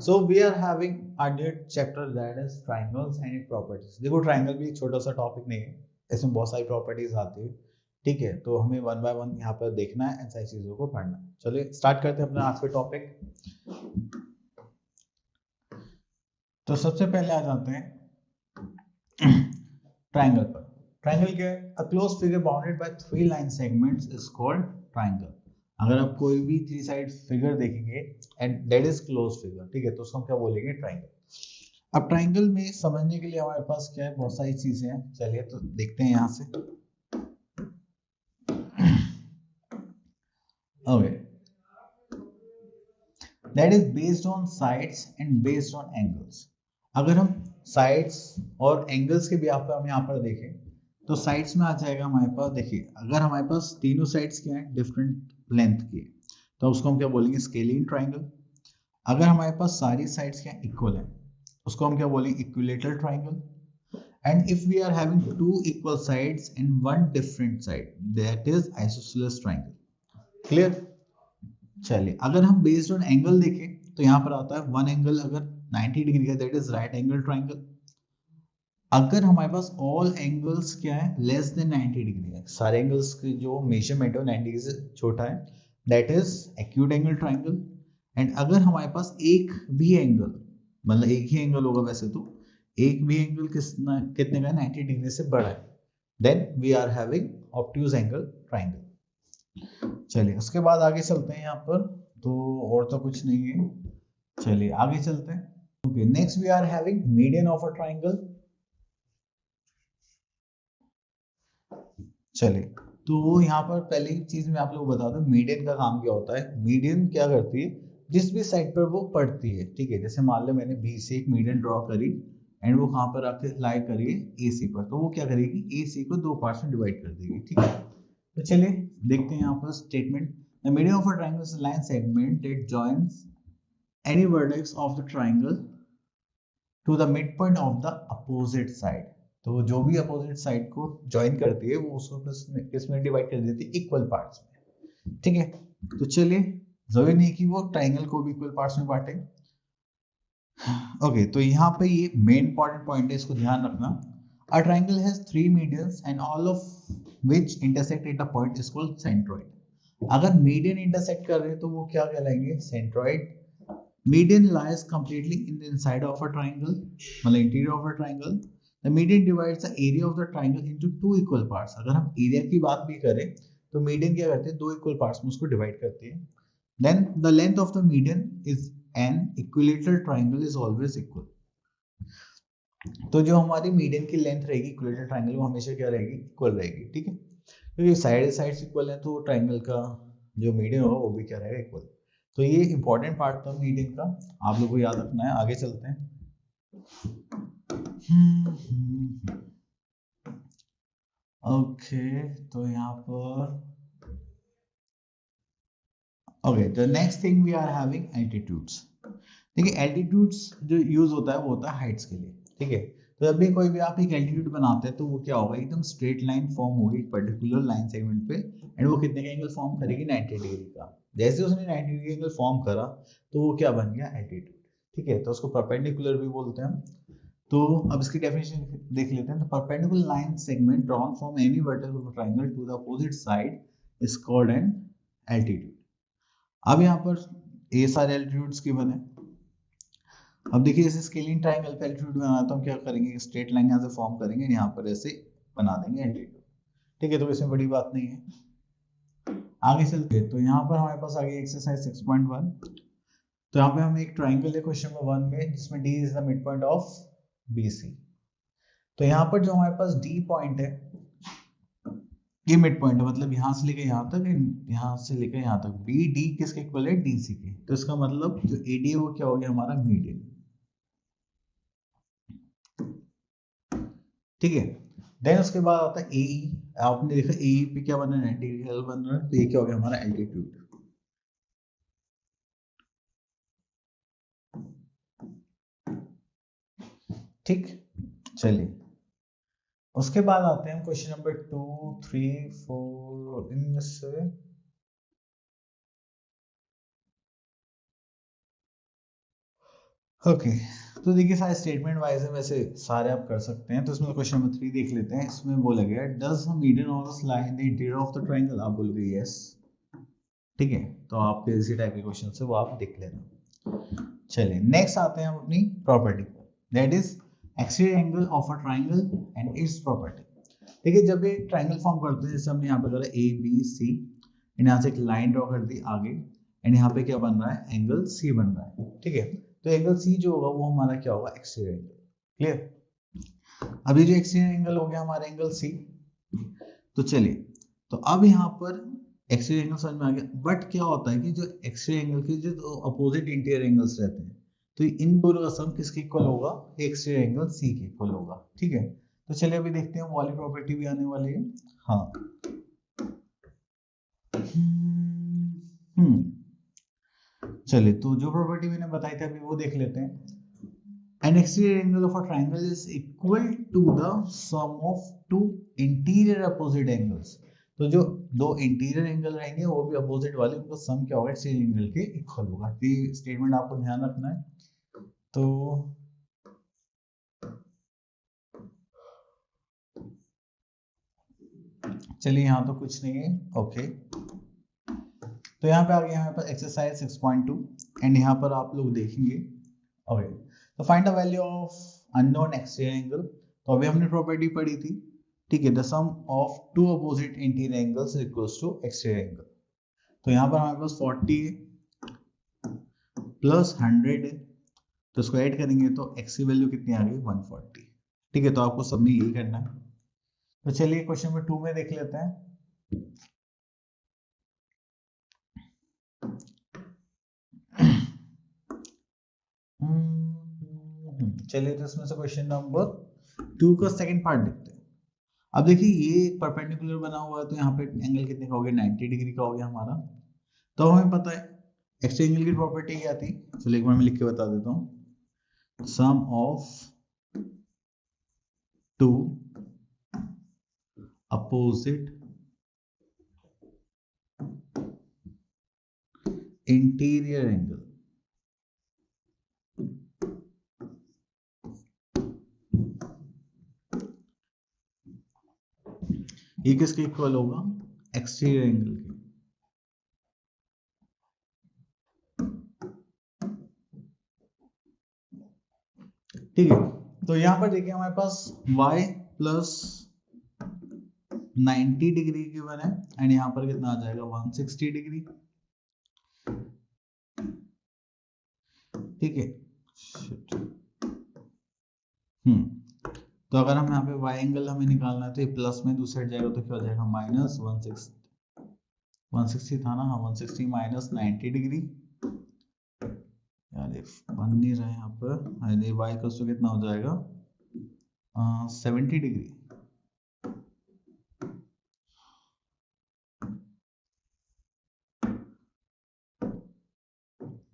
So we are having a new chapter that is triangles and its properties. देखो triangle भी एक छोटा सा टॉपिक नहीं है, इसमें बहुत सारी प्रॉपर्टीज आती है, ठीक है। तो हमें वन बाय वन यहाँ पर देखना है, ऐसी चीजों को पढ़ना है। चलिए स्टार्ट करते हैं अपना आज का टॉपिक। तो सबसे पहले आ जाते हैं ट्राइंगल पर। ट्राइंगल क्या है? A close figure bounded by three line segments is called triangle. अगर आप कोई भी थ्री साइड फिगर देखेंगे and that is close figure, ठीक है, तो उसको हम क्या बोलेंगे? ट्राइंगल। अब ट्राइंगल में समझने के लिए हमारे पास क्या है, बहुत सारी चीजें हैं। चलिए तो देखते हैं यहाँ से। Okay, that is based on sides and based on angles. अगर हम साइड्स और एंगल्स के भी हम यहाँ पर देखें तो साइड्स में आ जाएगा हमारे पास, देखिए अगर हमारे पास तीनों साइड्स क्या है, डिफरेंट लेंथ की, तो उसको हम क्या बोलेंगे? Scaling triangle. अगर हमारे पास सारी साइड्स क्या इक्वल है, उसको हम क्या बोलेंगे? Equilateral triangle. And if we are having two equal sides and one different side, that is isosceles triangle. Clear? चलिए अगर हम बेस्ड ऑन एंगल देखें तो यहाँ पर आता है वन एंगल अगर 90 डिग्री का, that is right angle triangle. अगर हमारे पास ऑल एंगल्स क्या है, लेस देन 90 डिग्री है, सारे एंगल्स की जो मेजरमेंट है 90 डिग्री से छोटा है, that is acute angle triangle. And अगर हमारे पास एक भी एंगल, मतलब एक ही एंगल होगा वैसे तो, एक भी एंगल कितने का 90 डिग्री से बड़ा है, then we are having obtuse angle triangle. चलिए उसके बाद आगे चलते हैं यहाँ पर। तो और तो कुछ नहीं है, चलिए आगे चलते हैं। Okay, next we are having median of a triangle. चलिए तो यहाँ पर पहली चीज मैं आप लोग बता दूं, मीडियन का काम क्या होता है। मीडियन क्या करती है, जिस भी साइड पर वो पड़ती है, ठीक है, जैसे मान लो मैंने बी से एक मीडियन ड्रॉ करी एंड वो कहाँ पर आके लाई करिए ए सी पर, तो वो क्या करेगी? ए सी को दो पार्ट्स में डिवाइड कर देगी, ठीक है। तो चलिए देखते हैं यहाँ पर statement. The median of a triangle is line segment that joins any vertex of the triangle to the midpoint of the opposite side। तो जो भी अपोजिट साइड को ज्वाइन करती है वो उसको किसमें डिवाइड कर देती है? इक्वल पार्ट्स में, ठीक है। तो चलिए, जरूरी नहीं कि वो ट्राइंगल को भी इक्वल पार्ट्स में बांटे। ओके, तो यहाँ पे ये मेन इंपॉर्टेंट पॉइंट है, इसको ध्यान रखना। A triangle has three medians and all of which intersect at a point is called centroid. अगर मीडियन इंटरसेक्ट कर रहे हैं तो वो क्या कहलाएंगे? Centroid. Median lies completely in the inside of a triangle, मतलब interior of a triangle. The median divides the area of the triangle into two equal parts। अगर हम एरिया की बात भी करें तो मीडियन क्या करते हैं? दो इक्वल पार्ट्स में उसको डिवाइड करते हैं। Then the length of the median is an equilateral triangle is always equal। तो जो हमारी मीडियन की लेंथ रहेगी इक्विलेटरल ट्राइंगल, वो हमेशा क्या रहेगी? इक्वल रहेगी, ठीक है। क्योंकि साइड इक्वल है तो ट्राइंगल का जो मीडियन होगा वो भी क्या रहेगा? इक्वल। तो ये इंपॉर्टेंट पार्ट था मीडियन का, आप लोगों को याद रखना है। आगे चलते हैं। ओके, तो यहाँ पर okay, the next thing we are having altitudes. देखिए एल्टीट्यूड्स जो यूज होता है वो होता है हाइट्स के लिए, ठीक है। तो जब भी कोई भी आप एक एल्टीट्यूड बनाते हैं तो वो क्या होगा? एकदम स्ट्रेट लाइन फॉर्म होगी एक पर्टिकुलर लाइन सेगमेंट पे, एंड वो कितने का एंगल फॉर्म करेगी? 90 डिग्री का। जैसे उसने 90 डिग्री एंगल फॉर्म करा तो वो क्या बन गया? एल्टीट्यूड, ठीक है। तो उसको परपेंडिकुलर भी बोलते हैं हम। तो अब इसकी डेफिनेशन देख लेते हैं। तो perpendicular line segment drawn from any vertex of a triangle to the opposite side is called an altitude. अब यहाँ पर ये सारे एल्टीट्यूड्स गिवन है। अब देखिए इसे स्केलिंग ट्रायंगल पे एल्टीट्यूड बनाना तो हम क्या करेंगे? स्ट्रेट लाइन यहाँ से फॉर्म करेंगे, यहाँ पर ऐसे बना देंगे एल्टीट्यूड, ठीक है। तो इसमें बड़ी बात नहीं है। आगे चलते हैं। तो यहाँ पर हमारे पास आगे एक्सरसाइज 6.1। तो यहाँ पे हमें एक ट्रायंगल है क्वेश्चन नंबर 1 में, जिसमें D is the mid point of B C. तो यहाँ पर जो हमारे पास डी पॉइंट है, ये मिड पॉइंट है, मतलब यहाँ से लेकर यहाँ तक, यहाँ से लेकर यहाँ तक बी डी किसके इक्वल है? डी सी के। तो इसका मतलब जो ए डी है वो क्या हो गया? हमारा मीडियन, ठीक है। देन उसके बाद आता है ए। आपने देखा ए पे क्या बना है? 90 डिग्री बन रहा है, तो ये क्या हो गया? हमारा एल्टीट्यूड। ठीक, चलिए उसके बाद आते हैं क्वेश्चन नंबर 2, 3, 4 इनमें से। ओके तो देखिए सारे स्टेटमेंट वाइज है, वैसे सारे आप कर सकते हैं। तो इसमें क्वेश्चन नंबर 3 देख लेते हैं। इसमें बोला गया does the median of the line the interior of the triangle, आप बोलोगे यस। ठीक है, तो आपके इसी टाइप के क्वेश्चन से वो आप देख लेना। चलिए नेक्स्ट आते हैं हम अपनी प्रॉपर्टी पर, that is exterior angle of a triangle and it's property. देखिए जब ये ट्रायंगल फॉर्म करते हैं, जैसे हमने यहाँ पे करा ए बी सी, यहाँ से एक लाइन ड्रॉ कर दी आगे, एंड यहाँ पे क्या बन रहा है, एंगल सी बन रहा है। ठीक है, तो एंगल सी जो होगा वो हमारा क्या होगा, एक्सटीरियर एंगल। क्लियर, अभी जो एक्सटीरियर एंगल हो गया हमारा एंगल सी। तो चलिए, तो अब यहाँ पर एक्सटीरियर एंगल समझ में आ गया, बट क्या होता है कि जो एक्सटीरियर एंगल के जो अपोजिट इंटीरियर एंगल्स रहते हैं, तो इन दोनों का सम किसके इक्वल होगा, एक्सटीरियर एंगल सी के इक्वल होगा। ठीक है, तो चलिए अभी देखते हैं, वाली प्रॉपर्टी भी आने वाली है। हाँ चलिए, तो जो प्रॉपर्टी मैंने बताई थी अभी वो देख लेते हैं। An exterior angle of a triangle is equal to the sum of two interior opposite angles. तो जो दो इंटीरियर एंगल रहेंगे वो भी अपोजिट वाले, उनका सम क्या होगा, एक्सटीरियर एंगल के इक्वल होगा। ये स्टेटमेंट आपको ध्यान रखना है। तो चलिए, यहाँ तो कुछ नहीं है। ओके, तो यहाँ पे आ गया हमारे पास एक्सरसाइज 6.2 एंड यहाँ पर आप लोग देखेंगे। ओके, तो find the value of unknown exterior angle. तो अभी हमने प्रॉपर्टी पढ़ी थी। ठीक है, the sum of two opposite interior angles equals to exterior angle. तो यहाँ पर हमारे पास 40 है प्लस 100 है, तो इसको ऐड करेंगे तो एक्स की वैल्यू कितनी आ गई, 140। ठीक है, तो आपको सब में यही करना है। तो चलिए क्वेश्चन नंबर 2 में देख लेते हैं। चलिए, तो इसमें से क्वेश्चन नंबर 2 का सेकंड पार्ट देखते हैं। अब देखिए ये परपेंडिकुलर बना हुआ है, तो यहाँ पे एंगल कितने का हो गया, 90 डिग्री का हो गया हमारा। तो हमें पता है एक्सटीरियर एंगल की प्रॉपर्टी क्या थी, चलिए एक बार मैं लिख के बता देता हूँ। Sum of two opposite interior angle ये किसके इक्वल होगा, एक्सटीरियर एंगल के। ठीक है, तो यहां पर देखिए हमारे पास y प्लस 90 डिग्री गिवन है एंड यहाँ पर कितना आ जाएगा, 160 डिग्री। ठीक है, तो अगर हम यहाँ पे y एंगल हमें निकालना है तो ये प्लस में दूसरे जाएगा तो क्या हो जाएगा, माइनस 160 था ना, हाँ 160 माइनस 90 डिग्री। यार बन नहीं रहा है यहाँ पर, y का तो कितना हो जाएगा, 70 डिग्री।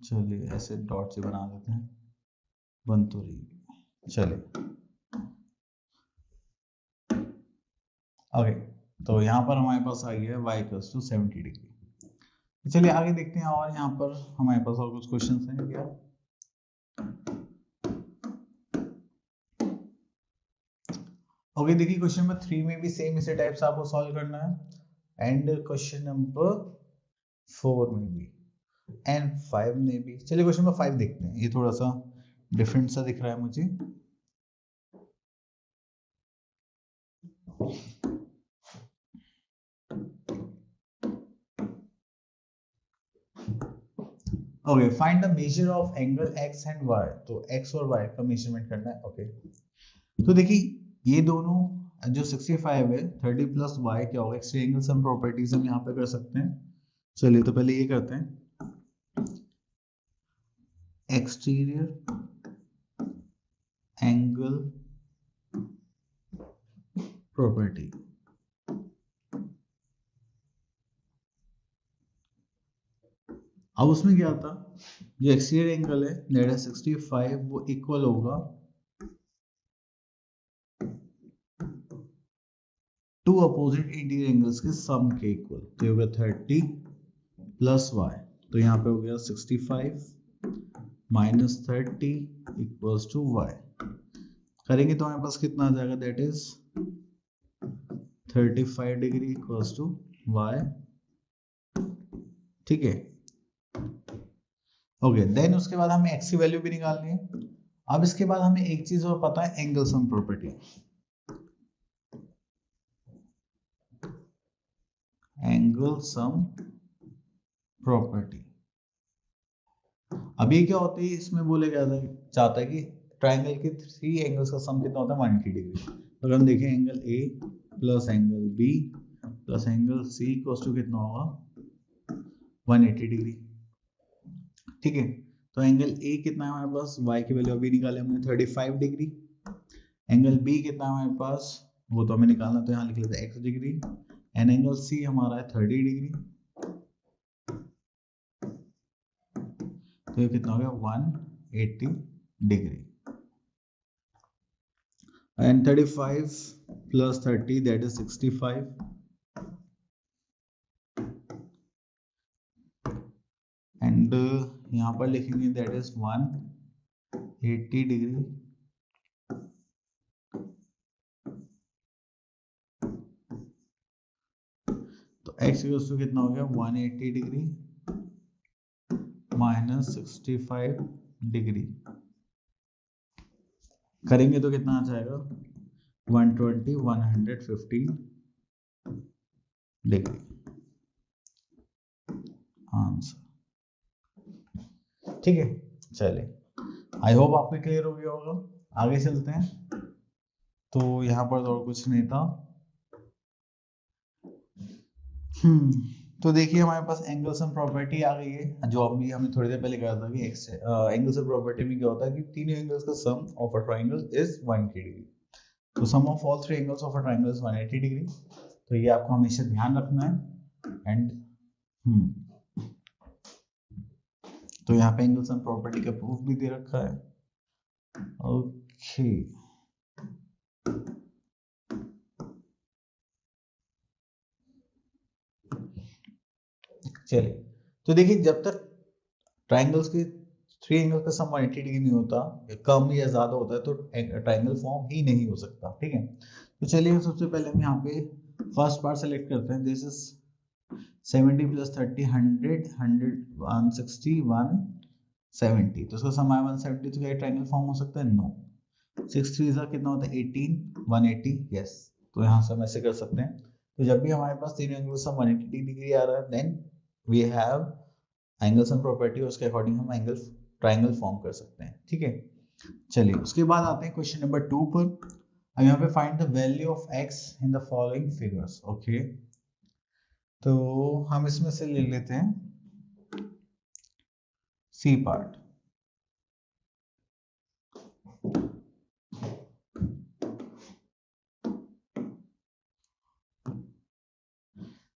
चलिए ऐसे डॉट से बना देते हैं, बन तो रही। चलिए ओके, तो यहाँ पर हमारे पास आ गया y इक्वल्स टू 70 डिग्री। चलिए आगे देखते हैं, और यहाँ पर हमारे पास और कुछ क्वेश्चंस हैं क्या। ओके, देखिए क्वेश्चन नंबर 3 में भी सेम इसी टाइप से आपको सॉल्व करना है एंड क्वेश्चन नंबर 4 में भी एंड 5 में भी। चलिए क्वेश्चन नंबर 5 देखते हैं, ये थोड़ा सा डिफरेंट सा दिख रहा है मुझे। Okay, find the measure of angle x and y। तो x और y का मेजरमेंट करना है। ओके, तो देखिए ये दोनों जो 65 है, 30 प्लस y क्या होगा, एक्सटीरियर एंगल सम प्रॉपर्टीज हम यहाँ पे कर सकते हैं। चलिए तो पहले ये करते हैं, एक्सटीरियर एंगल प्रॉपर्टी। अब उसमें क्या था, जो एक्सटीरियर एंगल है दैट इज 65, वो इक्वल होगा टू अपोजिट इंटीरियर एंगल्स के सम के इक्वल। तो ये हो गया 30 प्लस y, तो यहाँ पे हो गया 65 माइनस 30 इक्वल्स टू वाई करेंगे तो हमारे पास कितना आ जाएगा, that is 35 degree equals to Y. ठीक है, ओके। देन उसके बाद हमें एक्स की वैल्यू भी निकालनी है। अब इसके बाद हमें एक चीज और पता है, angle sum property. Angle sum property अभी क्या होती है, इसमें बोले क्या चाहता है कि ट्राइंगल के 3 एंगल्स का सम कितना होता है, 180 डिग्री। अगर हम देखें angle A plus angle B plus angle C equals to कितना होगा, 180 डिग्री। ठीक है, तो एंगल ए कितना है हमारे पास, y की वैल्यू अभी निकाले हमने 35 डिग्री। एंगल बी कितना है हमारे पास, वो तो हमें निकालना, तो यहाँ लिख लेते हैं x degree. And angle C हमारा है 30 डिग्री, तो ये कितना हो गया 180 degree. And 35 plus 30 that is 65। And यहाँ पर लिखेंगे दैट इज 180 डिग्री तो x इक्वल्स टू कितना हो गया 180 डिग्री माइनस 65 डिग्री करेंगे तो कितना आ जाएगा 115 डिग्री आंसर। ठीक है, चलिए आई होप आपको क्लियर हो गया होगा। आगे चलते हैं। तो यहाँ पर और कुछ नहीं था। तो देखिए हमारे पास एंगल सम प्रॉपर्टी आ गई है, जो अभी हमने थोड़ी देर पहले कहा था कि एंगल सम प्रॉपर्टी में क्या होता है कि तीनों एंगल्स का sum of a triangle is 180 degree. तो sum of all 3 angles of a triangle is 180 degree. तो ये आपको हमेशा ध्यान रखना है। एंड तो यहाँ पे एंगल सम प्रॉपर्टी का प्रूफ भी दे रखा है। ओके, चलिए तो देखिए जब तक ट्रायंगल्स के 3 एंगल्स का सम 180 डिग्री नहीं होता, कम या ज्यादा होता है, तो ट्रायंगल फॉर्म ही नहीं हो सकता। ठीक है, तो चलिए सबसे पहले हम यहाँ पे फर्स्ट पार्ट सेलेक्ट करते हैं। दिस इज 70 प्लस 30 100 100 160 170, तो इसका सम 170, तो क्या ट्रायंगल फॉर्म हो सकता है? नो। 6 3 का कितना होता है 18 180, यस। तो यहाँ से हम ऐसे कर सकते हैं। तो जब भी हमारे पास तीनों एंगल सम 180 डिग्री आ रहा है, then we have angle sum property, उसके अकॉर्डिंग हम एंगल ट्रायंगल फॉर्म कर सकते हैं। ठीक है, चलिए उसके बाद आते हैं क्वेश्चन नंबर 2 पर। अब यहाँ पे find the value of x in the following figures. Okay, तो हम इसमें से ले लेते हैं सी पार्ट।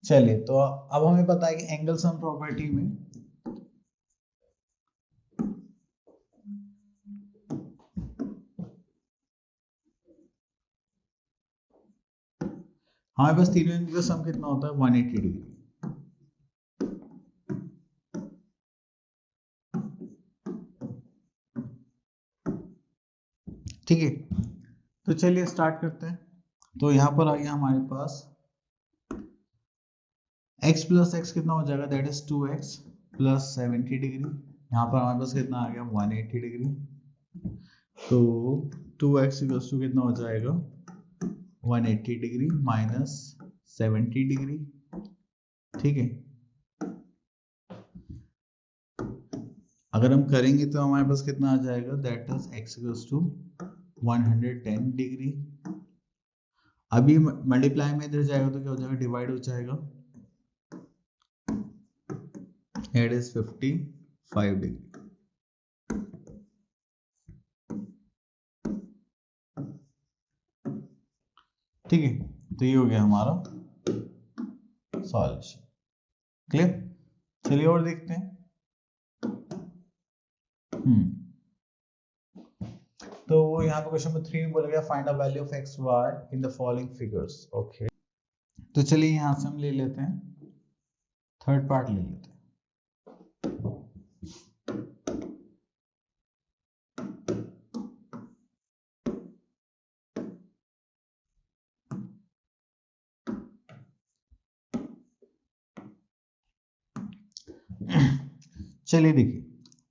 चलिए तो अब हमें पता है कि एंगल सम प्रॉपर्टी में हमारे पास तीनों एंगल का सम कितना होता है 180 डिग्री। ठीक है, तो चलिए स्टार्ट करते हैं। तो यहाँ पर आ गया हमारे पास x प्लस एक्स कितना हो जाएगा, that is 2x plus 70 degree. यहाँ पर हमारे पास कितना आ गया 180 डिग्री। तो 2x इक्वल्स टू कितना हो जाएगा 180 डिग्री माइनस 70 डिग्री। ठीक है, अगर हम करेंगे तो हमारे पास कितना आ जाएगा, that is x equals to 110 degree. अभी मल्टीप्लाई में इधर जाएगा तो क्या हो जाएगा, डिवाइड हो जाएगा, दैट इज 55 डिग्री। ठीक है, तो ये हो गया हमारा सॉल्यूशन। क्लियर, चलिए और देखते हैं। तो यहाँ पे क्वेश्चन नंबर 3 में बोला गया find the value of X Y in the following figures. Okay, तो चलिए यहाँ से हम ले लेते हैं, थर्ड पार्ट ले लेते हैं। चलिए देखिए,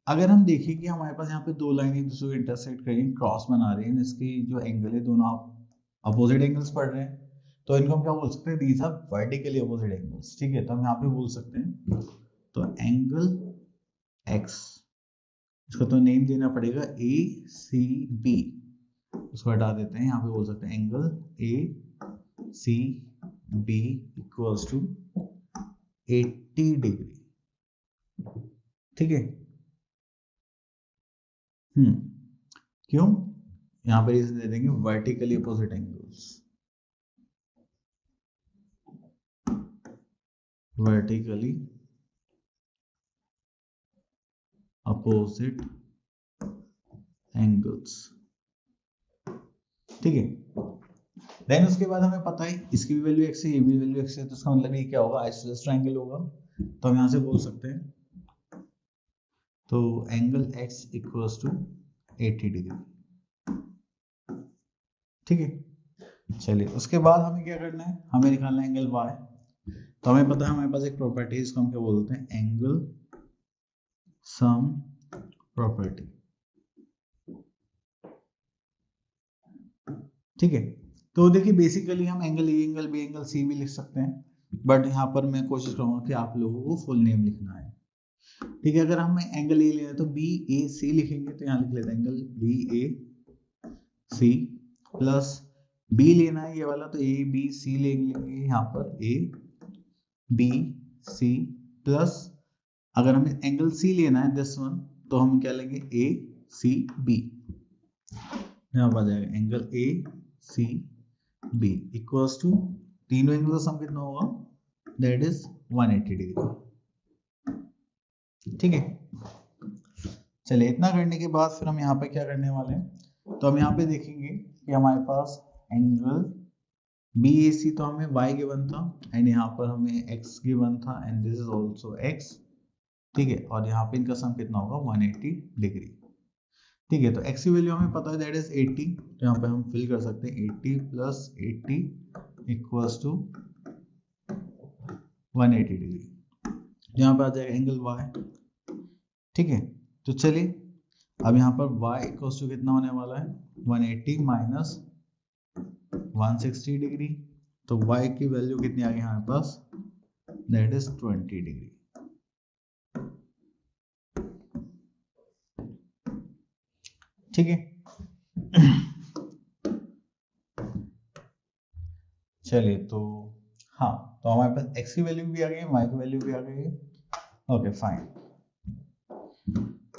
अगर हम देखें कि हमारे पास यहाँ पे दो लाइन एक दूसरे को इंटरसेक्ट करें, क्रॉस बना रहे हैं, इसकी जो एंगल है दोनों आप अपोजिट एंगल्स पढ़ रहे हैं, तो इनको हम क्या बोल सकते हैं, these are vertically opposite angles. ठीक है, तो हम यहाँ पे बोल सकते हैं, तो एंगल एक्स, इसको तो नेम देना पड़ेगा ए सी बी, उसको हटा देते हैं, यहाँ पे बोल सकते हैं angle A C B equals to 80 degree. ठीक है, क्यों, यहाँ पर रीजन दे देंगे vertically opposite angles, vertically opposite angles. ठीक है, देन उसके बाद हमें पता है इसकी भी वैल्यू x है, ये भी वैल्यू x है, तो इसका मतलब ये क्या होगा, आइसोसेलेस ट्रायंगल होगा। तो हम यहाँ से बोल सकते हैं, तो angle x equals to 80 degree. ठीक है, चलिए उसके बाद हमें क्या करना है, हमें निकालना है एंगल y। तो हमें पता है हमारे पास एक प्रॉपर्टी है, इसको हम क्या बोलते हैं, एंगल सम प्रॉपर्टी। ठीक है, तो देखिए बेसिकली हम angle A, angle B, angle C भी लिख सकते हैं, बट यहाँ पर मैं कोशिश करूंगा कि आप लोगों को फुल नेम लिखना है। ठीक है, अगर हम एंगल ए लेना है तो बी ए सी लिखेंगे, तो यहाँ लिख लेते हैं एंगल बी ए सी, प्लस बी लेना है ये वाला, तो ए बी सी लेंगे यहाँ पर ए बी सी, प्लस अगर हमें एंगल सी लेना है दिस वन, तो हम क्या लेंगे ए सी बी, यहाँ पर आ जाएगा angle A C B equals to, तीनों एंगल का सम कितना होगा, दैट इज 180 डिग्री। ठीक है, चलिए इतना करने के बाद फिर हम यहाँ पे क्या करने वाले हैं, तो हम यहाँ पे देखेंगे कि हमारे पास एंगल बी ए सी तो हमें y गिवन था, एंड यहाँ पर हमें x गिवन था, and this is also x। ठीक है, और यहाँ पे इनका सम कितना होगा, 180 डिग्री। ठीक है, तो x की वैल्यू हमें पता है, दैट इज 80, तो यहाँ पे हम फिल कर सकते हैं 80 प्लस 80 इक्वल्स टू 180 डिग्री, यहाँ पे आ जाएगा एंगल y। ठीक है, तो चलिए अब यहाँ पर y इक्वल्स टू कितना होने वाला है, 180 माइनस 160 डिग्री, तो y की वैल्यू कितनी आ गई हमारे पास, दैट इज 20 डिग्री। ठीक है, चलिए तो हाँ, तो हमारे पास x की वैल्यू भी आ गई है, y की वैल्यू भी आ गई है। ओके फाइन,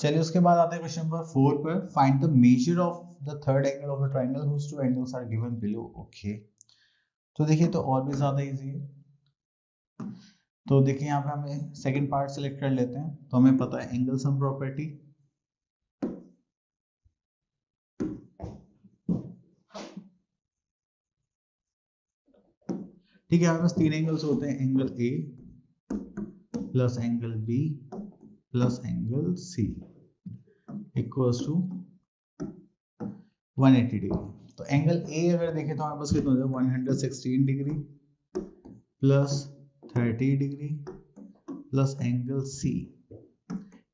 चलिए उसके बाद आते हैं क्वेश्चन नंबर 4 पर, find the measure of the third angle of the triangle whose two angles are given below. Okay, तो देखिए तो और भी ज्यादा इजी है। तो देखिए यहाँ पे हमें सेकंड पार्ट सेलेक्ट कर लेते हैं, तो हमें पता है एंगल सम प्रॉपर्टी। ठीक है, हमारे पास तीन एंगल्स होते हैं, angle A plus angle B plus angle C equals to 180 degree. तो एंगल ए अगर देखें तो हमारे पास कितना हो जाएगा, 116 degree plus 30 degree plus angle C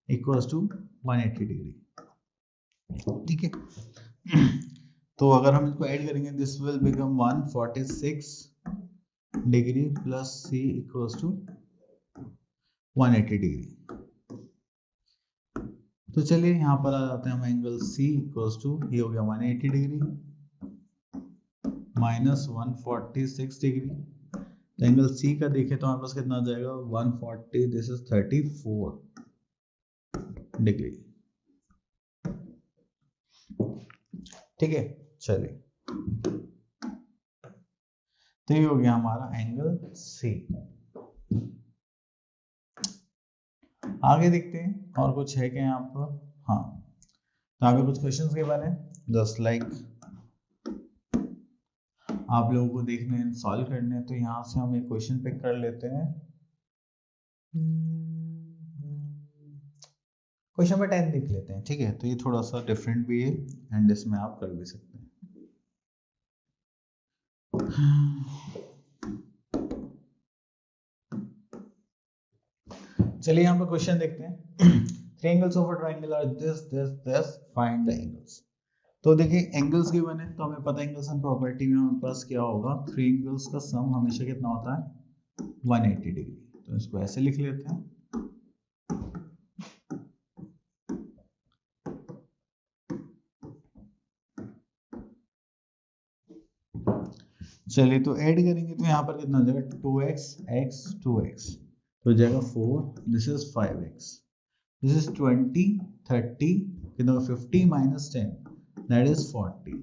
equals to 180 degree. ठीक है, तो अगर हम इसको ऐड करेंगे, this will become 146 degree plus C equals to 180 degree. तो चलिए यहाँ पर आ जाते हैं हम, एंगल सी इक्वल्स टू, ये हो गया 180 डिग्री माइनस 146 डिग्री, तो एंगल सी का देखें तो हमारे पास कितना आ जाएगा, 140, दिस इज 34 डिग्री। ठीक है, चलिए तो ये हो गया हमारा एंगल सी। आगे देखते हैं और कुछ है क्या यहाँ पर, हाँ, तो आगे कुछ क्वेश्चंस के बारे में, जस्ट लाइक आप लोगों को देखने हैं, सॉल्व करने हैं, तो यहाँ से हम एक क्वेश्चन पिक कर लेते हैं। क्वेश्चन नंबर 10 देख लेते हैं। ठीक है, तो ये थोड़ा सा डिफरेंट भी है, एंड इसमें आप कर भी सकते हैं। चलिए यहाँ पे क्वेश्चन देखते हैं। Three angles of a triangle are this, find the angles. तो देखिए एंगल्स गिवन है, तो हमें पता है एंगल्स एंड प्रॉपर्टी में हमारे पास क्या होगा, थ्री एंगल्स का सम हमेशा कितना होता है, 180 डिग्री। तो इसको ऐसे लिख लेते हैं। चलिए तो ऐड करेंगे तो यहाँ पर कितना हो जाएगा, 2x x 2x तो हो जाएगा 4, this is 5x, this is 20 30 कितना, 50 minus 10 that is 40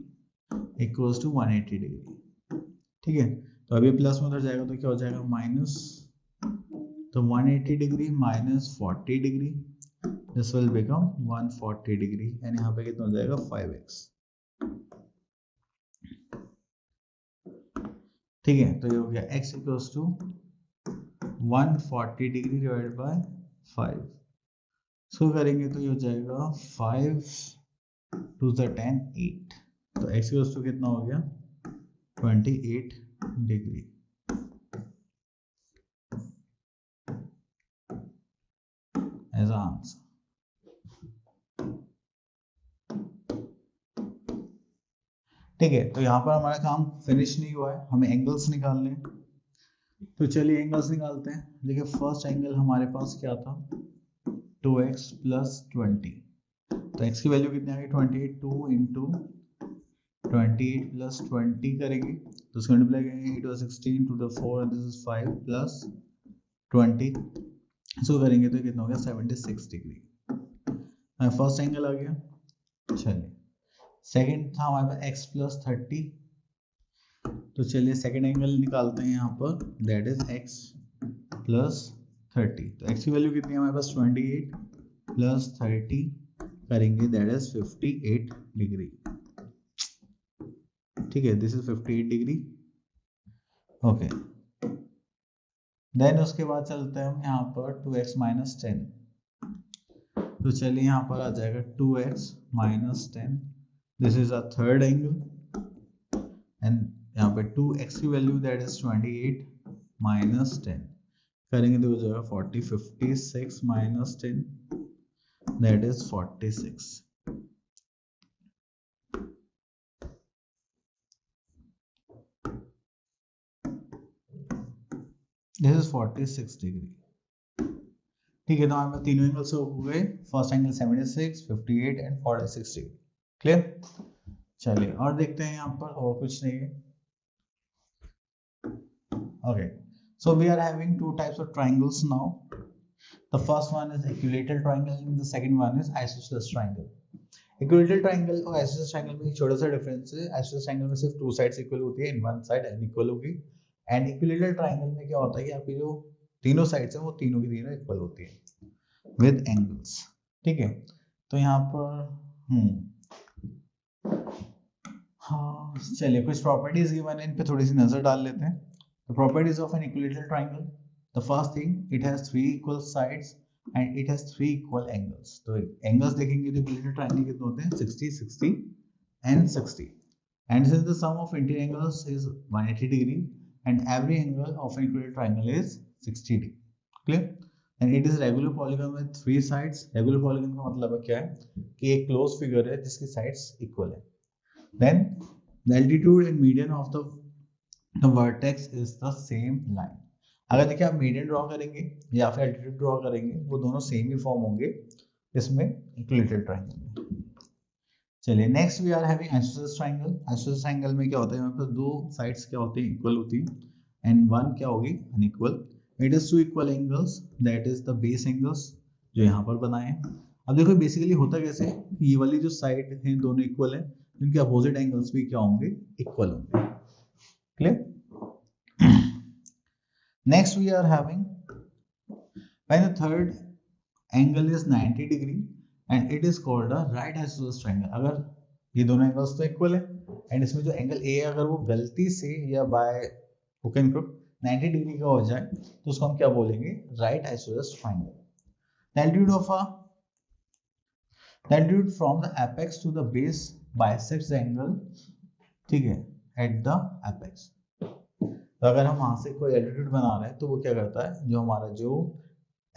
equals to 180 degree. ठीक है, तो अभी प्लस में उधर जाएगा तो क्या हो जाएगा, माइनस, तो 180 degree minus 40 degree, this will become 140 degree and यहाँ पे कितना हो जाएगा 5x। ठीक है, तो ये हो गया x equals to 140 degree divide by 5। सो करेंगे तो ये हो जाएगा 5 टू द 10 8, तो x इक्वल्स टू कितना हो गया 28 डिग्री। As answer. ठीक है, तो यहाँ पर हमारा काम फिनिश नहीं हुआ है, हमें एंगल्स निकालने हैं। तो चलिए एंगल्स निकालते हैं। देखिए फर्स्ट एंगल हमारे पास क्या था, 2x प्लस 20, तो x की वैल्यू कितनी आ गई 28, 2 इंटू 28 प्लस 20 करेंगे तो इसको मल्टीप्लाई करेंगे, 8 और 16 to the 4 this is 5 plus 20, सो करेंगे तो कितना हो गया 76 डिग्री। फर्स्ट एंगल आ गया। चलिए सेकंड था हमारे पास x प्लस 30, तो चलिए सेकंड एंगल निकालते हैं यहाँ पर, दैट इज x प्लस 30, तो x की वैल्यू कितनी है हमारे पास 28 प्लस 30 करेंगे दैट इज 58 डिग्री। ठीक है, this is 58 degree. Okay, then उसके बाद चलते हैं हम यहाँ पर 2x माइनस 10, तो चलिए यहाँ पर आ जाएगा 2x minus 10, this is a third angle and यहाँ पे 2x की वैल्यू दैट इज 28 माइनस 10 करेंगे तो हो जाएगा 40, 56 minus 10 that is 46। This is 46 degree. ठीक है, तो हमारे तीनों एंगल से हो गए, first angle 76, 58 and 46 degree. Clear. चलिए और देखते हैं यहाँ पर, और कुछ नहीं है। Okay, so we are having two types of triangles now. The first one is equilateral triangle and the second one is isosceles triangle. Equilateral triangle और isosceles triangle में एक छोटा सा डिफरेंस है, isosceles triangle में सिर्फ टू साइड्स इक्वल होती है, इन वन साइड अनइक्वल होगी, एंड इक्विलेटरल ट्राइंगल में क्या होता है कि आपकी जो तीनों साइड्स हैं वो तीनों की तीनों इक्वल होती है विद एंगल्स। ठीक है, तो यहाँ पर हाँ चलिए कुछ प्रॉपर्टीज गिवन है, इन पे थोड़ी सी नजर डाल लेते हैं। The properties of an equilateral triangle. The first thing, it has three equal sides and it has three equal angles. तो angles देखेंगे तो equilateral triangle कितने होते हैं 60, 60 and 60. And since the sum of interior angles is 180 degree and every angle of an equilateral triangle is 60 degree. Clear? And it is regular polygon with three sides. Regular polygon का मतलब क्या है कि एक closed figure है जिसकी sides equal है. Then the altitude and median of the vertex is the same line. अगर देखिए आप मीडियन ड्रॉ करेंगे या फिर एल्टीट्यूड ड्रॉ करेंगे वो दोनों सेम ही फॉर्म होंगे इसमें इक्विलेटरल ट्रायंगल में। चलिए next we are having isosceles triangle. Isosceles triangle में क्या होता है, यहाँ पर दो साइड्स क्या होती हैं इक्वल होती हैं एंड वन क्या होगी unequal. It is two equal angles that is the base angles जो यहाँ पर बनाए हैं। अब देखो बेसिकली होता कैसे, ये वाली जो साइड है दोनों इक्वल है, इनके अपोजिट एंगल्स भी क्या होंगे इक्वल होंगे। Clear? Next we are having when the third angle is 90 degree and it is called a right isosceles triangle. अगर ये दोनों एंगल्स तो इक्वल है एंड इसमें जो एंगल ए है अगर वो गलती से या by hook and crook 90 degree का हो जाए तो उसको हम क्या बोलेंगे, right isosceles triangle. The altitude from the apex to the base bisects the angle, ठीक है, at the apex. तो अगर हम वहां से कोई एल्टीट्यूड बना रहे हैं तो वो क्या करता है, जो हमारा जो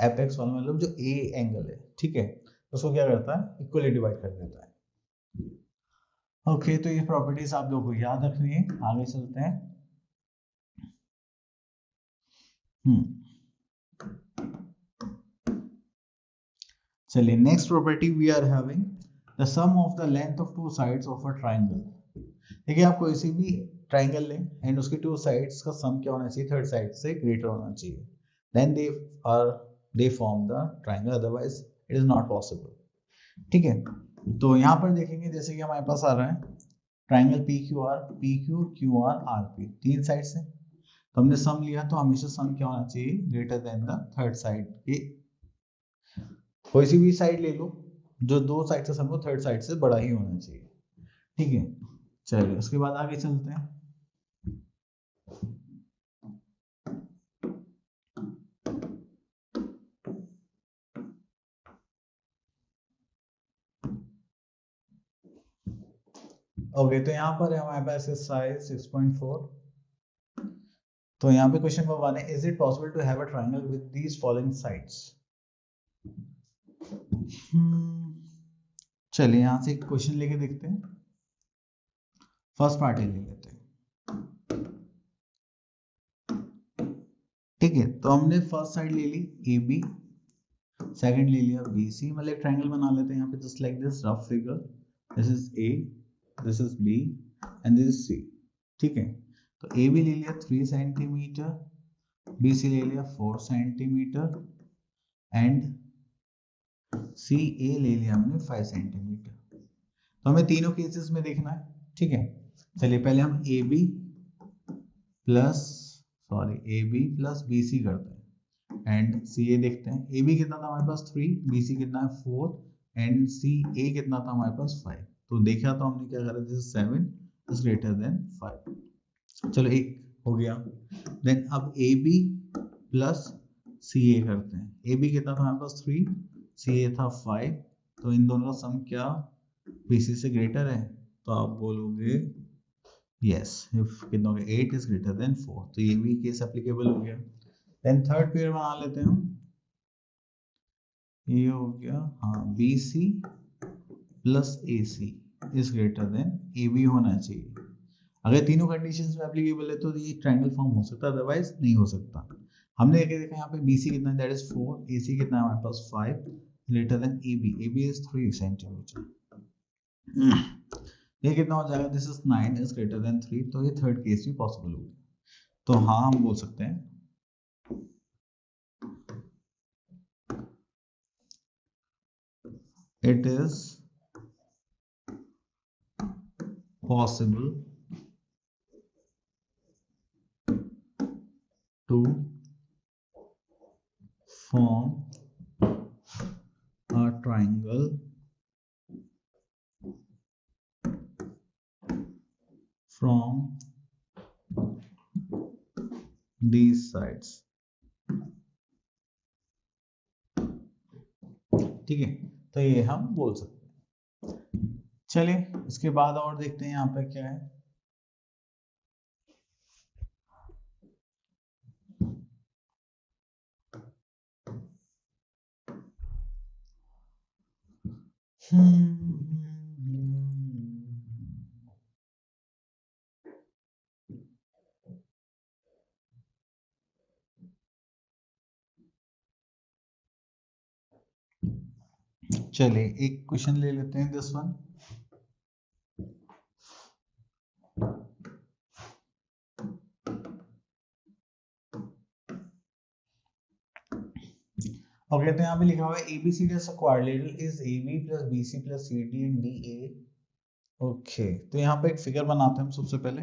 एपेक्स वाला मतलब जो ए एंगल है, ठीक है, उसको क्या करता है, इक्वली डिवाइड कर देता है। ओके, तो ये प्रॉपर्टीज आप लोगों को याद रखनी है। आगे चलते हैं। चलिए, next property we are having the sum of the length of two sides of a triangle. देखिए, आप कोई सी भी ट्राइंगल लें एंड उसके टू साइड्स का सम क्या होना चाहिए, थर्ड साइड से ग्रेटर होना चाहिए, then they form the triangle, otherwise it is not possible. ठीक है, तो यहाँ पर देखेंगे जैसे कि हमारे पास आ रहा है triangle P Q Q R R P, तीन साइड से, तो हमने सम लिया, तो हमेशा सम क्या होना चाहिए, greater than the third side के, कोई सी भी साइड ले लो, जो दो साइड से सम हो थर्ड साइड से बड़ा ही होना चाहिए। ठीक है, चलिए उसके बाद आगे चलते हैं। ओके, तो यहाँ पर हमारे पास साइज 6.4। तो यहाँ पे क्वेश्चन नंबर 1 है, is it possible to have a triangle with these following sides. चलिए यहाँ से एक क्वेश्चन लेके देखते हैं, फर्स्ट पार्ट ले लेते हैं। ठीक है, तो हमने फर्स्ट साइड ले ली ए बी, सेकंड ले लिया बी सी, मतलब एक ट्रायंगल बना लेते हैं यहाँ पे, just like this rough figure, this is A, this is B and this is C. ठीक है, तो ए बी ले लिया 3 सेंटीमीटर, बी सी ले लिया 4 सेंटीमीटर एंड सी ए ले लिया हमने 5 सेंटीमीटर। तो हमें तीनों केसेस में देखना है। ठीक है, चलिए पहले हम A B plus B C करते हैं एंड सी ए देखते हैं। ए बी कितना था हमारे पास 3, बी सी कितना है 4 एंड सी ए कितना था हमारे पास 5। तो देखा तो हमने क्या करा, दिस 7 इज ग्रेटर देन 5। चलो एक हो गया। देन अब ए बी प्लस सी ए करते हैं। ए बी कितना था हमारे पास 3, सी ए था 5, तो इन दोनों का सम क्या बी सी से ग्रेटर है, तो आप बोलोगे यस, इफ कितना हो गया 8 इज ग्रेटर देन 4, तो ये भी केस एप्लीकेबल हो गया। देन थर्ड पेयर बना लेते हैं हम, ये हो गया हाँ B C plus A C is greater than A B होना चाहिए। अगर तीनों कंडीशंस में एप्लीकेबल है तो ये ट्रायंगल फॉर्म हो सकता है, अदरवाइज नहीं हो सकता। हमने देखा यहाँ पे बी सी कितना है, दैट इज 4, ए सी कितना है हमारे पास 5, greater than A B is 3 centimetre. ये कितना हो जाएगा, this is 9 is greater than 3, तो ये थर्ड केस भी पॉसिबल होगा। तो हाँ हम बोल सकते हैं it is possible to form a triangle from these sides। ठीक है, तो ये हम बोल सकते हैं। चलिए इसके बाद और देखते हैं यहाँ पे क्या है। चलिए एक क्वेश्चन ले लेते हैं, दिस वन। ओके, तो यहाँ पे लिखा हुआ है ABCD is a quadrilateral is AB plus BC plus CD and DA। Okay, तो यहाँ पे एक फिगर बनाते हैं हम सबसे पहले।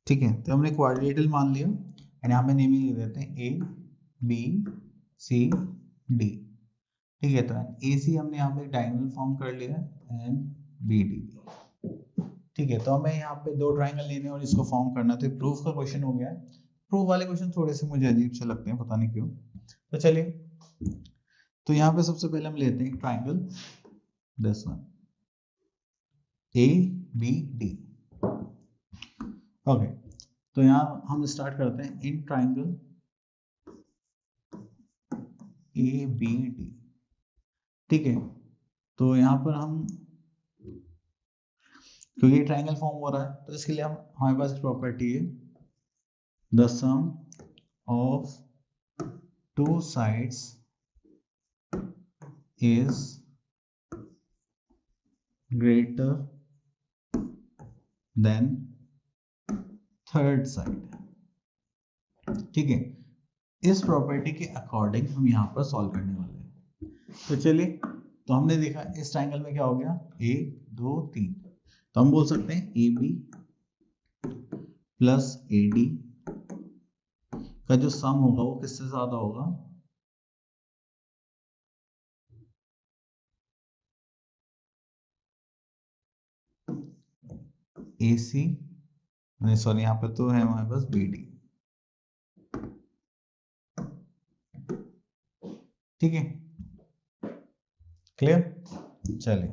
ठीक है, तो हमने क्वाड्रिलेटरल मान लिया एंड यहाँ पे नेमिंग लिख देते हैं A B C D। ठीक है, तो AC हमने यहाँ पे डायगोनल फॉर्म कर लिया एंड BD। ठीक है, तो हमें यहाँ पे दो ट्रायंगल लेने और इसको फॉर्म करना, तो प्रूफ का क्वेश्चन हो गया है। प्रूफ वाले क्वेश्चन थोड़े से मुझे अजीब से लगते हैं, पता नहीं क्यों। तो चलिए, तो यहाँ पे सबसे पहले हम लेते हैं triangle this one A B D. Okay, तो यहाँ हम स्टार्ट करते हैं in triangle A B D. ठीक है, तो यहाँ पर हम क्योंकि ट्राइंगल फॉर्म हो रहा है तो इसके लिए हम हमारे पास प्रॉपर्टी है the sum of two sides is greater than third side. ठीक है, इस प्रॉपर्टी के अकॉर्डिंग हम यहाँ पर सॉल्व करने वाले हैं। तो चलिए, तो हमने देखा इस ट्राइंगल में क्या हो गया 1 2 3, तो हम बोल सकते हैं A B plus A D का जो सम होगा वो किससे ज्यादा होगा, ए सी, सॉरी यहाँ पे तो है हमारे पास बी डी। ठीक है, क्लियर। चलिए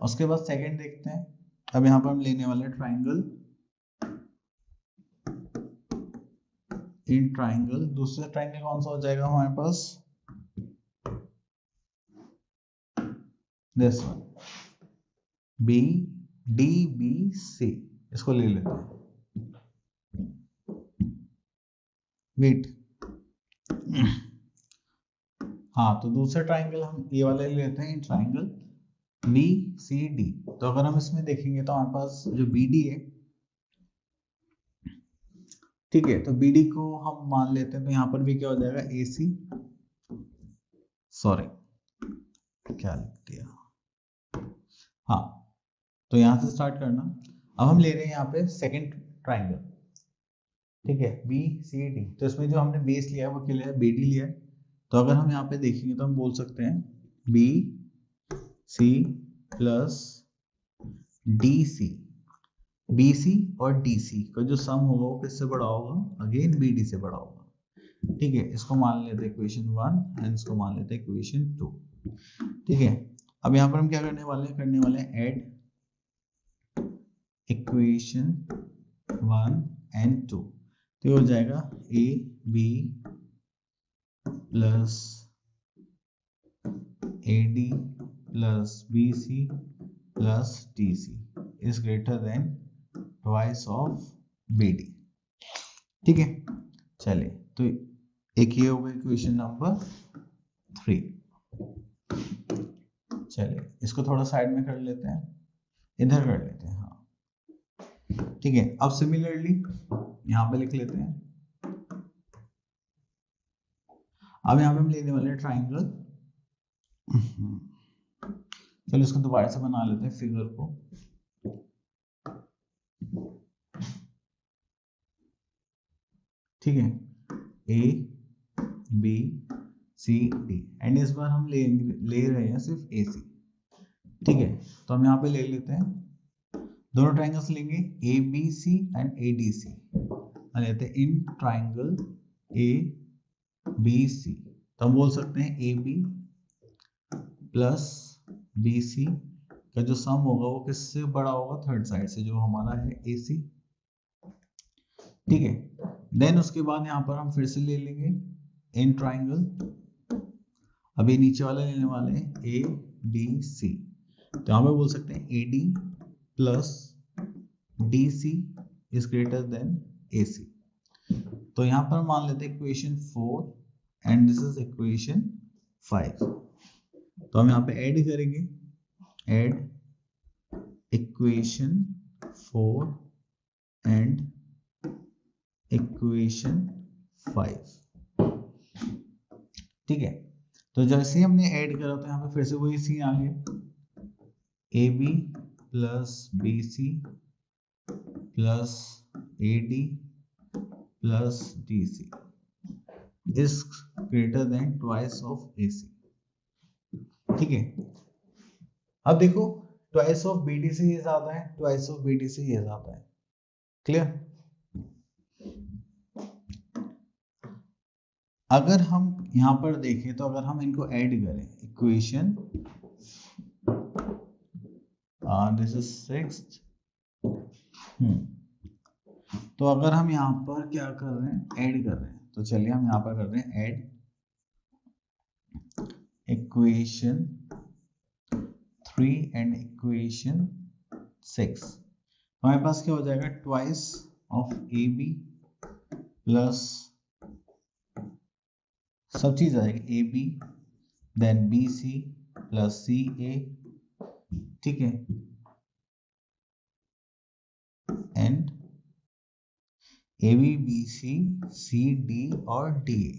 उसके बाद सेकंड देखते हैं। अब यहाँ पर हम लेने वाले हैं ट्राइंगल इन ट्राइंगल। दूसरा ट्राइंगल कौन सा हो जाएगा हमारे पास, this one B D B C, इसको ले लेते हैं। वेट, हाँ, तो दूसरा ट्राइंगल हम ये वाला ले लेते हैं, ट्राइंगल बी सी डी। तो अगर हम इसमें देखेंगे तो हमारे पास जो बी डी है, ठीक है, तो बी डी को हम मान लेते हैं, तो यहाँ पर भी क्या हो जाएगा ए सी, सॉरी क्या लिख दिया, हाँ, तो यहाँ से स्टार्ट करना। अब हम ले रहे हैं यहाँ पे सेकंड ट्राइंगल, ठीक है, बी सी डी। तो इसमें जो हमने बेस लिया है वो क्या लिया है, बी डी लिया है। तो अगर हम यहाँ पे देखेंगे तो हम बोल सकते हैं B C plus D C. B C और डी सी का जो सम होगा वो किससे बड़ा होगा, अगेन बी डी से बड़ा होगा। ठीक है, इसको मान लेते हैं इक्वेशन 1 एंड इसको मान लेते हैं इक्वेशन 2। ठीक है, अब यहाँ पर हम क्या करने वाले हैं ऐड इक्वेशन 1 एंड 2। तो ये हो जाएगा A B plus A D plus B C plus D C is greater than twice of B D. ठीक है, चलिए, तो एक ये होगा इक्वेशन नंबर 3। चलिए इसको थोड़ा साइड में कर लेते हैं, इधर कर लेते हैं, हाँ ठीक है। अब सिमिलरली यहाँ पे लिख लेते हैं। अब यहाँ पे हम लेने वाले हैं ट्राइंगल, चलो इसको दोबारा से बना लेते हैं फिगर को। ठीक है, A B C D and इस बार हम ले रहे हैं सिर्फ ए सी। ठीक है, तो हम यहाँ पे ले लेते हैं, दोनों ट्राइंगल्स लेंगे A B C and A D C, लेते हैं in triangle A B C. तो हम बोल सकते हैं A B plus B C का जो सम होगा वो किससे बड़ा होगा, थर्ड साइड से, जो हमारा है ए सी। ठीक है, देन उसके बाद यहाँ पर हम फिर से ले लेंगे इन ट्राइंगल, अभी नीचे वाला लेने वाले हैं ए डी सी। तो यहाँ पे बोल सकते हैं A D plus D C is greater than A C. तो यहाँ पर मान लेते हैं equation 4 and this is equation 5। तो हम यहाँ पे ऐड करेंगे, ऐड इक्वेशन 4 एंड इक्वेशन 5। ठीक है, तो जैसे ही हमने ऐड करा तो यहाँ पे फिर से वही सीन आ गया, A B plus B C plus A D plus D C is greater than twice of A C. ठीक है, अब देखो ट्वाइस ऑफ बी डी से ये ज्यादा है, ट्वाइस ऑफ बी डी से ये ज्यादा है, क्लियर। अगर हम यहाँ पर देखें तो अगर हम इनको ऐड करें इक्वेशन दिस इज 6th, तो अगर हम यहाँ पर क्या कर रहे हैं, ऐड कर रहे हैं, तो चलिए हम यहाँ पर कर रहे हैं ऐड इक्वेशन 3 एंड इक्वेशन 6। हमारे पास क्या हो जाएगा, twice of A B plus सब चीज आ जाएगी A B then B C plus C A, ठीक है, and A B B C C D और डी ए,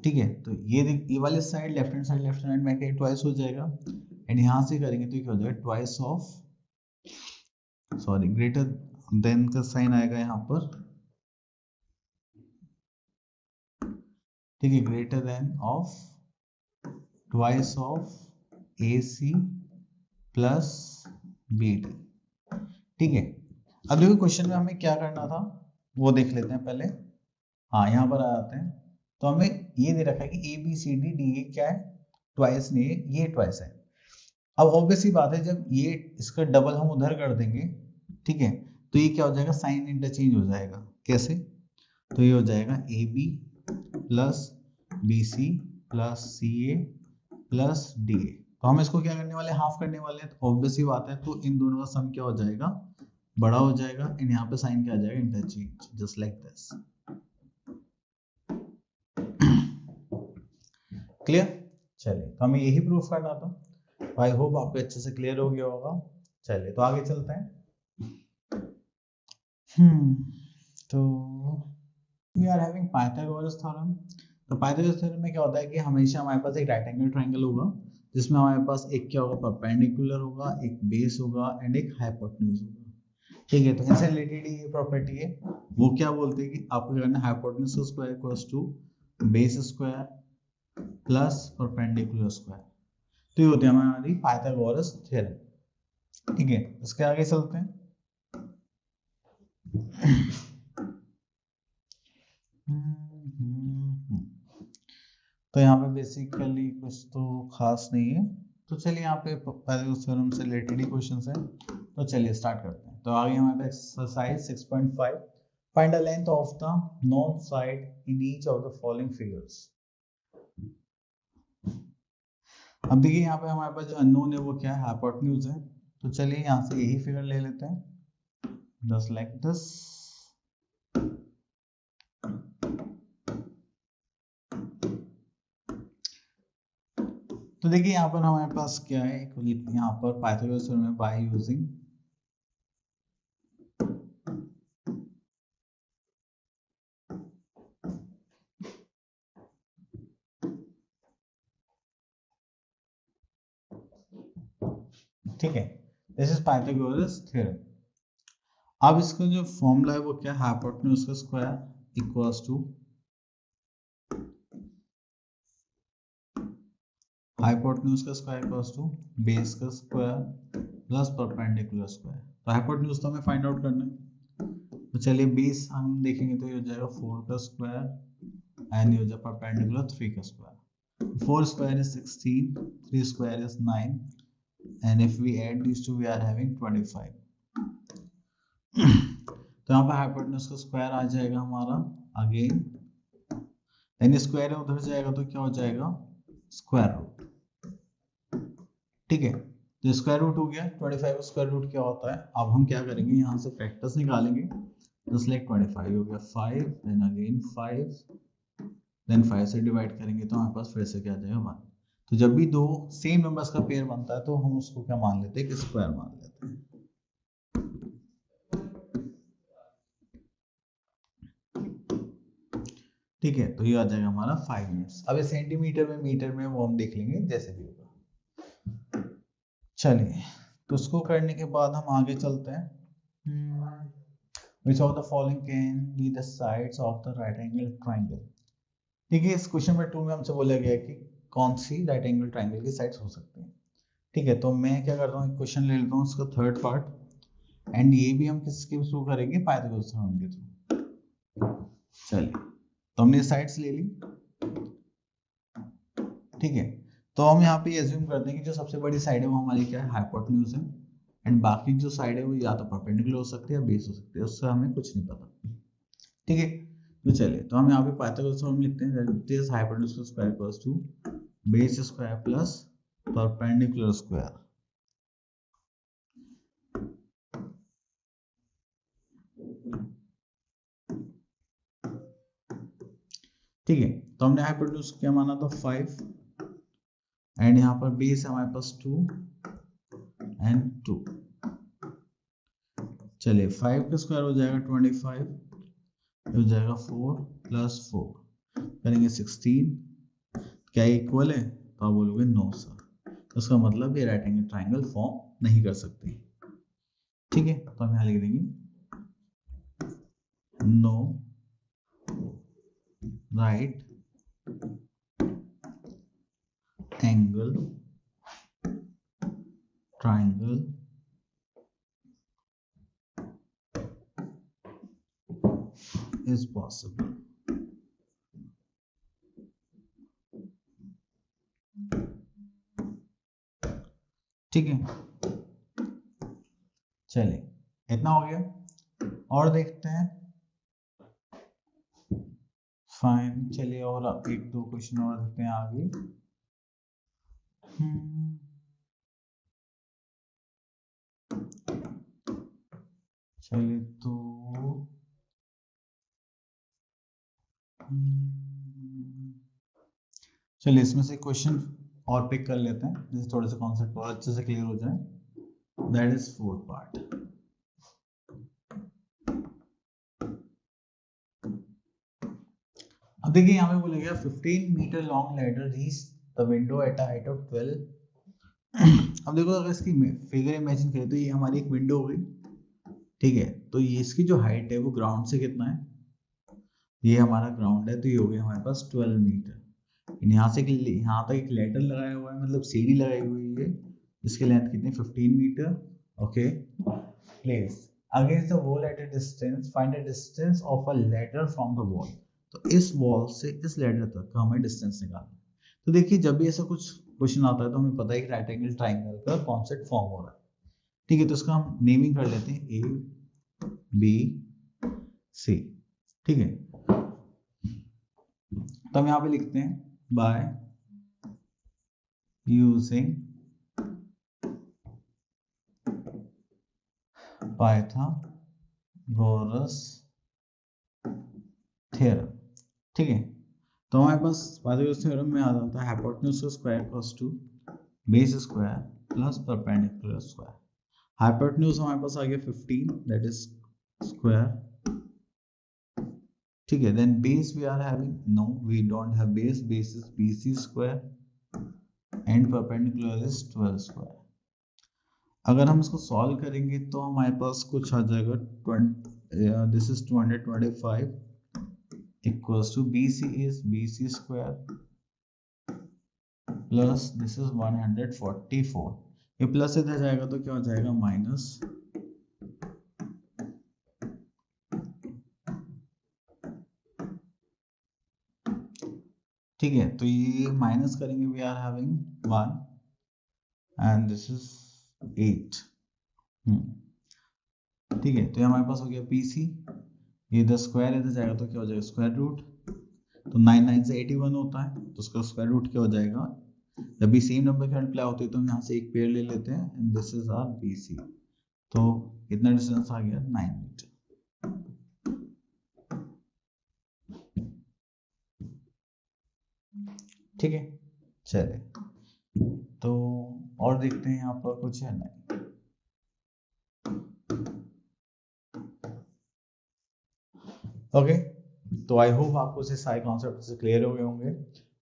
ठीक है। तो ये वाले साइड लेफ्ट हैंड में क्या ट्वाइस हो जाएगा, एंड यहां से करेंगे तो क्या हो जाएगा, twice of, sorry greater than का साइन आएगा यहाँ पर, ठीक है, greater than of twice of A C plus B D, ठीक है। अब देखो क्वेश्चन में हमें क्या करना था वो देख लेते हैं पहले। हाँ यहाँ पर आ जाते हैं, तो हमें ये दे रखा है कि A B C D D A क्या है, ट्वाइस नहीं है, ये ट्वाइस है। अब ऑब्वियसली बात है, जब ये इसका डबल हम उधर कर देंगे, ठीक है, तो ये क्या हो जाएगा, साइन इंटरचेंज हो जाएगा। कैसे, तो ये हो जाएगा A B plus B C plus C A plus D A. तो हम इसको क्या करने वाले हैं, हाफ करने वाले हैं, तो ऑब्वियसली बात है, तो इन दोनों का सम क्या हो जाएगा, बड़ा हो जाएगा, एंड यहाँ पे साइन क्या आ जाएगा, interchange, just like this. Clear, चलिए, तो हमें यही प्रूफ करना था। आई होप आपको अच्छे से क्लियर हो गया होगा। चलिए तो आगे चलते हैं। तो we are having Pythagoras theorem. तो पाइथागोरस थ्योरम में क्या होता है कि हमेशा हमारे पास एक राइट एंगल ट्रायंगल होगा, जिसमें हमारे पास एक क्या होगा, परपेंडिकुलर होगा, एक बेस होगा एंड एक हाइपोटेन्यूज होगा, ठीक है। तो इनसे रिलेटेड ये प्रॉपर्टी है, वो क्या बोलते हैं कि आपको करना है hypotenuse square equals to base square plus perpendicular square. तो ये होती है हमारी पाइथागोरस थ्योरम, ठीक है। इसके आगे चलते हैं। तो यहाँ पे बेसिकली कुछ तो खास नहीं है, तो चलिए यहाँ पे पाइथागोरस थ्योरम से रिलेटेड ही क्वेश्चंस हैं, तो चलिए स्टार्ट करते हैं। तो आगे हमारे पास exercise 6.5, find the length of the non side in each of the following figures. अब देखिए यहाँ पे हमारे पास जो अननोन है वो क्या है, हाइपोटेन्यूज है। तो चलिए यहाँ से यही फिगर ले लेते हैं, जस्ट लाइक दिस। तो देखिए यहाँ पर हमारे पास क्या है, यहाँ पर पाइथागोरस थ्योरम में बाय यूजिंग ठीक है, दिस इज पाइथागोरस थ्योरम। अब इसका जो फॉर्मूला है वो क्या है, हाइपोटेन्यूज का स्क्वायर इक्वल्स टू हाइपोटेन्यूज का स्क्वायर इक्वल्स टू बेस का स्क्वायर प्लस परपेंडिकुलर स्क्वायर। तो हाइपोटेन्यूज तो हमें फाइंड आउट करना है, तो चलिए बेस हम देखेंगे तो ये हो जाएगा 4 का स्क्वायर एंड ये हो जाएगा परपेंडिकुलर 3 का square. 4 square is 16, 3 square is 9 and if we add these two we are having 25। तो यहाँ पे हाइपोटेन्यूज का स्क्वायर आ जाएगा हमारा अगेन, यानी स्क्वायर उधर जाएगा तो क्या हो जाएगा, स्क्वायर रूट, ठीक है। तो स्क्वायर रूट हो गया, 25 स्क्वायर रूट क्या होता है। अब हम क्या करेंगे, यहाँ से फैक्टर्स निकालेंगे, जस्ट लाइक 25 हो गया 5 देन अगेन 5 देन 5 से डिवाइड करेंगे तो हमारे पास फिर से क्या आ जाएगा 1। तो जब भी दो सेम नंबर्स का पेयर बनता है तो हम उसको क्या मान लेते हैं, कि स्क्वायर मान लेते हैं। ठीक है, तो ये आ जाएगा हमारा 5 मिनट्स। अब सेंटीमीटर में मीटर में वो हम देख लेंगे जैसे भी होगा। चलिए, तो उसको करने के बाद हम आगे चलते हैं। Which of the following can be the sides of the right angle triangle। देखिए इस क्वेश्चन में 2 में हमसे बोला गया है कि कौन सी राइट एंगल ट्रायंगल की साइड्स हो सकती हैं, ठीक है। तो मैं क्या करता हूँ, क्वेश्चन ले लेता हूँ उसका थर्ड पार्ट, एंड ये भी हम किसके थ्रू करेंगे, पाइथागोरस थ्योरम के थ्रू। चलिए तो हमने साइड्स ले ली, ठीक है। तो हम यहाँ पे एज्यूम करते हैं कि जो सबसे बड़ी साइड है वो हमारी क्या है, हाइपोटेन्यूज है, एंड बाकी जो साइड है वो या तो परपेंडिकुलर हो सकती है या बेस हो सकती है, उससे हमें कुछ नहीं पता, ठीक है। तो चलिए, तो हम यहाँ पे पाइथागोरस थ्योरम लिखते हैं, that is hypotenuse square equals to base square plus perpendicular square. ठीक है, तो हमने हाइपोटेन्यूज क्या माना था 5, एंड यहाँ पर बेस है हमारे पास 2 एंड 2। चलिए 5 का स्क्वायर हो जाएगा 25, हो जाएगा 4 प्लस 4 करेंगे 16, क्या इक्वल है, तो आप बोलोगे नो सर, तो उसका मतलब ये राइट एंगल ट्राइंगल फॉर्म नहीं कर सकते, ठीक है। तो हम यहाँ लिख देंगे no right angle triangle is possible। ठीक है, चलिए इतना हो गया, और देखते हैं, फाइन। चलिए और एक दो क्वेश्चन और देखते हैं आगे। चलिए तो चलिए इसमें से क्वेश्चन और पिक कर लेते हैं, जिससे थोड़े से कॉन्सेप्ट और अच्छे से क्लियर हो जाए। That is fourth part. अब देखिए यहाँ पे बोला गया 15 metre long ladder reach the window at a height of 12। अब देखो अगर इसकी फिगर इमेजिन करें तो ये हमारी एक विंडो हो गई, ठीक है। तो ये इसकी जो हाइट है वो ग्राउंड से कितना है, ये हमारा ग्राउंड है, तो ये हो गया हमारे पास 12 मीटर। यहाँ से यहाँ तक एक लैडर लगाया हुआ है, मतलब सीढ़ी लगाई हुई है, इसकी लेंथ कितनी 15 metre. Okay, place against the wall at a distance find the distance of a ladder from the wall. तो इस वॉल से इस लैडर तक का हमें डिस्टेंस निकालना है। तो देखिए जब भी ऐसा कुछ क्वेश्चन आता है तो हमें पता है कि राइट एंगल ट्राइंगल का कॉन्सेप्ट फॉर्म हो रहा है, ठीक है। तो इसका हम नेमिंग कर लेते हैं ए बी सी, ठीक है। तो हम यहाँ पे लिखते हैं बाय यूजिंग पाइथागोरस थ्योरम, ठीक है। तो हमारे पास पाइथागोरस थ्योरम में आ जाता है हाइपोटेन्यूज का square equals to base square plus perpendicular square. Hypotenuse हमारे पास आ गया 15, दैट इज स्क्वायर, ठीक है। Then base we are having, no we don't have base, base is BC square and perpendicular is 12 square. अगर हम इसको solve करेंगे तो हमारे पास कुछ आ जाएगा 20, this is 225 equals to BC is BC square plus this is 144। ये प्लस इधर जाएगा तो क्या हो जाएगा माइनस, ठीक है। तो ये माइनस करेंगे we are having 1 and this is 8, ठीक है। तो ये हमारे पास हो गया BC, ये इधर स्क्वायर इधर जाएगा तो क्या हो जाएगा स्क्वायर रूट, तो 9 से 81 होता है, तो उसका स्क्वायर रूट क्या हो जाएगा। जब भी सेम नंबर की मल्टीप्लाई होती है तो हम यहाँ से एक पेयर ले लेते हैं, and this is our BC। तो कितना डिस्टेंस आ गया 9 मीटर, ठीक है। चलिए तो और देखते हैं यहाँ पर कुछ है नहीं। ओके, तो आई होप आपको से सारे कॉन्सेप्ट से क्लियर हो गए होंगे,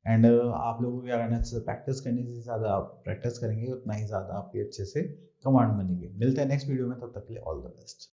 एंड आप लोगों को क्या करना है, अच्छे से प्रैक्टिस करने से ज़्यादा आप प्रैक्टिस करेंगे उतना ही ज़्यादा आपके अच्छे से कमांड बनेंगे। मिलते हैं नेक्स्ट वीडियो में, तब तक के लिए ऑल द बेस्ट।